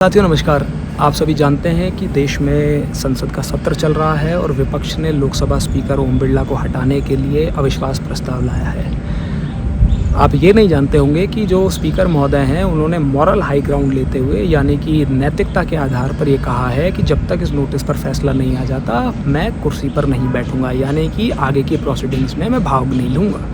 साथियों नमस्कार। आप सभी जानते हैं कि देश में संसद का सत्र चल रहा है और विपक्ष ने लोकसभा स्पीकर ओम बिरला को हटाने के लिए अविश्वास प्रस्ताव लाया है। आप ये नहीं जानते होंगे कि जो स्पीकर महोदय हैं उन्होंने मॉरल हाई ग्राउंड लेते हुए यानी कि नैतिकता के आधार पर ये कहा है कि जब तक इस नोटिस पर फैसला नहीं आ जाता मैं कुर्सी पर नहीं बैठूंगा, यानी कि आगे की प्रोसीडिंग्स में मैं भाग नहीं लूँगा।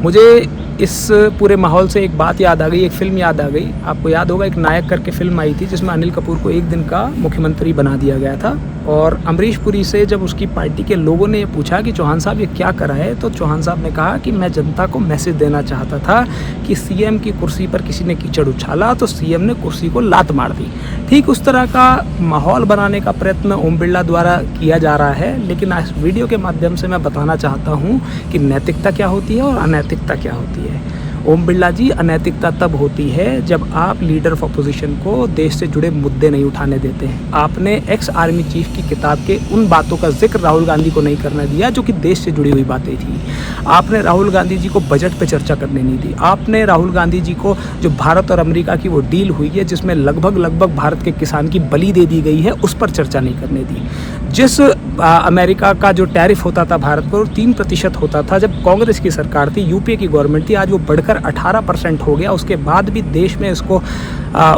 मुझे इस पूरे माहौल से एक बात याद आ गई, एक फ़िल्म याद आ गई। आपको याद होगा एक नायक करके फ़िल्म आई थी जिसमें अनिल कपूर को एक दिन का मुख्यमंत्री बना दिया गया था और अमरीश पुरी से जब उसकी पार्टी के लोगों ने ये पूछा कि चौहान साहब ये क्या करा है, तो चौहान साहब ने कहा कि मैं जनता को मैसेज देना चाहता था कि सीएम की कुर्सी पर किसी ने कीचड़ उछाला तो सीएम ने कुर्सी को लात मार दी। ठीक उस तरह का माहौल बनाने का प्रयत्न ओम बिरला द्वारा किया जा रहा है, लेकिन इस वीडियो के माध्यम से मैं बताना चाहता हूँ कि नैतिकता क्या होती है और अनैतिकता क्या होती है। ओम बिरला जी, अनैतिकता तब होती है जब आप लीडर ऑफ अपोजिशन को देश से जुड़े मुद्दे नहीं उठाने देते हैं। आपने एक्स आर्मी चीफ की किताब के उन बातों का जिक्र राहुल गांधी को नहीं करने दिया जो कि देश से जुड़ी हुई बातें थी। आपने राहुल गांधी जी को बजट पे चर्चा करने नहीं दी। आपने राहुल गांधी जी को जो भारत और अमेरिका की वो डील हुई है जिसमें लगभग भारत के किसान की बलि दे दी गई है, उस पर चर्चा नहीं करने दी। जिस अमेरिका का जो टैरिफ होता था भारत पर 3% होता था जब कांग्रेस की सरकार थी, यूपीए की गवर्नमेंट थी, आज वो बढ़कर 18% हो गया। उसके बाद भी देश में इसको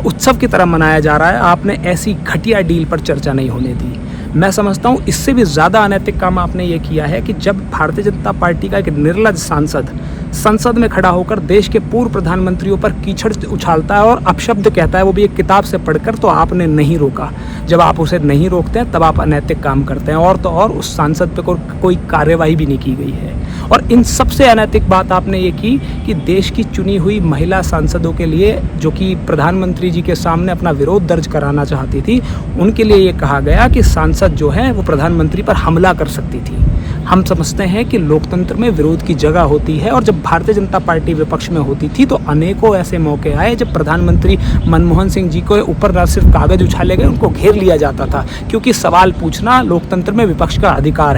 उत्सव की तरह मनाया जा रहा है। आपने ऐसी घटिया डील पर चर्चा नहीं होने दी। मैं समझता हूँ इससे भी ज़्यादा अनैतिक काम आपने ये किया है कि जब भारतीय जनता पार्टी का एक निर्लज्ज सांसद संसद में खड़ा होकर देश के पूर्व प्रधानमंत्रियों पर कीचड़ उछालता है और अपशब्द कहता है, वो भी एक किताब से पढ़कर, तो आपने नहीं रोका। जब आप उसे नहीं रोकते हैं तब आप अनैतिक काम करते हैं। और तो और उस सांसद पे कोई कार्यवाही भी नहीं की गई है। और इन सबसे अनैतिक बात आपने ये की कि देश की चुनी हुई महिला सांसदों के लिए जो कि प्रधानमंत्री जी के सामने अपना विरोध दर्ज कराना चाहती थी, उनके लिए ये कहा गया कि सांसद जो है वो प्रधानमंत्री पर हमला कर सकती थी। हम समझते हैं कि लोकतंत्र में विरोध की जगह होती है और जब भारतीय जनता पार्टी विपक्ष में होती थी तो अनेकों ऐसे मौके आए जब प्रधानमंत्री मनमोहन सिंह जी को ऊपर न सिर्फ कागज उछाले गए, उनको घेर लिया जाता था, क्योंकि सवाल पूछना लोकतंत्र में विपक्ष का अधिकार है।